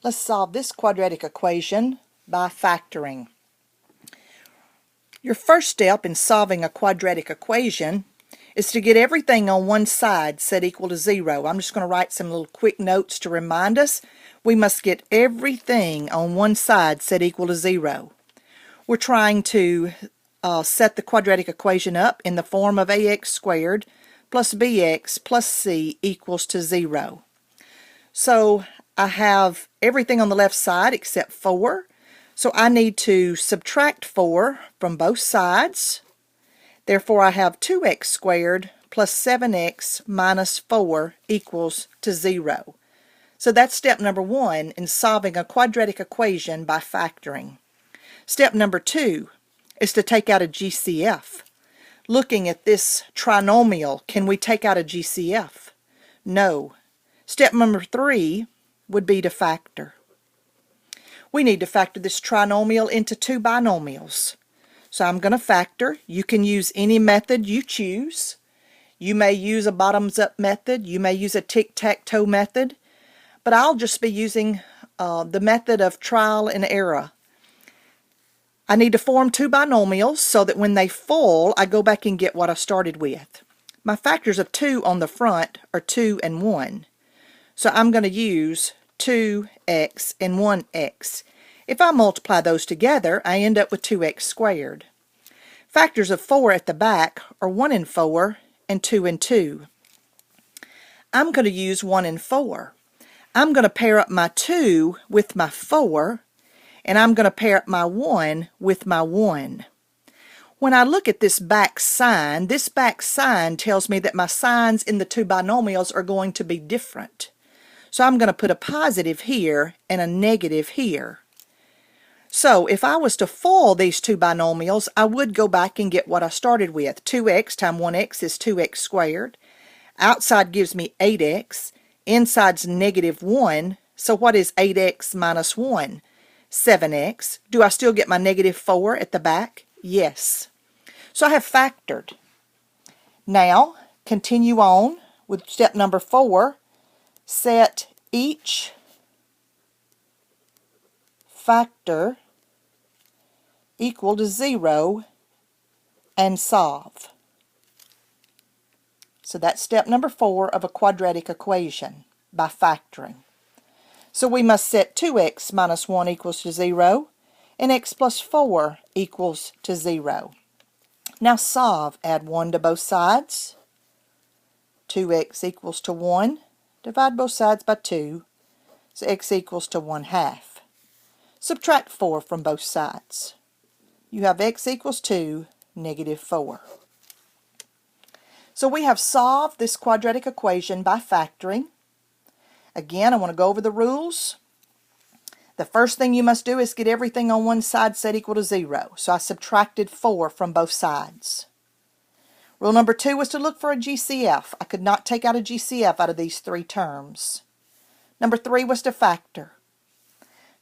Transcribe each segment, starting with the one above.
Let's solve this quadratic equation by factoring. Your first step in solving a quadratic equation is to get everything on one side set equal to 0. I'm just going to write some little quick notes to remind us. We must get everything on one side set equal to 0. We're trying to set the quadratic equation up in the form of ax squared plus bx plus c equals to 0. So I have everything on the left side except 4. So I need to subtract 4 from both sides. Therefore, I have 2x squared plus 7x minus 4 equals to 0. So that's step number 1 in solving a quadratic equation by factoring. Step number 2 is to take out a GCF. Looking at this trinomial, can we take out a GCF? No. Step number 3 would be to factor. We need to factor this trinomial into two binomials. So I'm going to factor. You can use any method you choose. You may use a bottoms-up method. You may use a tic-tac-toe method. But I'll just be using the method of trial and error. I need to form two binomials so that when they fall, I go back and get what I started with. My factors of 2 on the front are 2 and 1. So I'm going to use 2x and 1x. If I multiply those together, I end up with 2x squared. Factors of 4 at the back are 1 and 4 and 2 and 2. I'm going to use 1 and 4. I'm going to pair up my 2 with my 4, and I'm going to pair up my 1 with my 1. When I look at this back sign tells me that my signs in the two binomials are going to be different. So I'm going to put a positive here and a negative here. So if I was to FOIL these two binomials, I would go back and get what I started with. 2x times 1x is 2x squared. Outside gives me 8x. Inside's negative 1. So what is 8x minus 1? 7x. Do I still get my negative 4 at the back? Yes. So I have factored. Now, continue on with step number 4. Set each factor equal to 0 and solve. So that's step number 4 of a quadratic equation by factoring. So we must set 2x minus 1 equals to 0 and x plus 4 equals to 0. Now solve. Add 1 to both sides. 2x equals to 1. Divide both sides by 2. So x equals to 1/2. Subtract 4 from both sides. You have x equals to negative 4. So we have solved this quadratic equation by factoring. Again, I want to go over the rules. The first thing you must do is get everything on one side set equal to 0. So I subtracted 4 from both sides. Rule number 2 was to look for a GCF. I could not take out a GCF out of these three terms. Number 3 was to factor.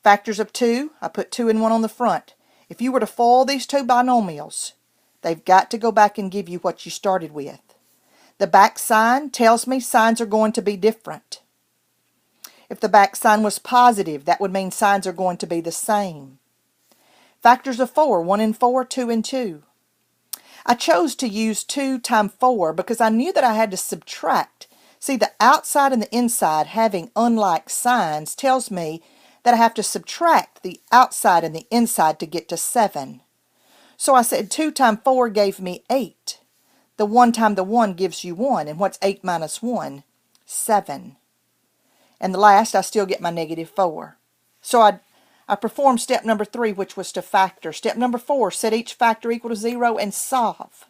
Factors of 2, I put 2 and 1 on the front. If you were to FOIL these two binomials, they've got to go back and give you what you started with. The back sign tells me signs are going to be different. If the back sign was positive, that would mean signs are going to be the same. Factors of 4, 1 and 4, 2 and 2. I chose to use 2 times 4 because I knew that I had to subtract. See, the outside and the inside having unlike signs tells me that I have to subtract the outside and the inside to get to 7. So I said 2 times 4 gave me 8. The 1 times the 1 gives you 1. And what's 8 minus 1? 7. And the last, I still get my negative 4. So I performed step number 3, which was to factor. Step number 4, set each factor equal to 0 and solve.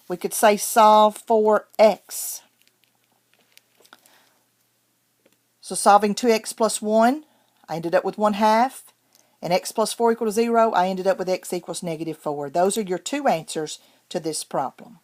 We could say solve for x. So solving 2x plus 1, I ended up with 1/2. And x plus 4 equal to 0, I ended up with x equals negative 4. Those are your two answers to this problem.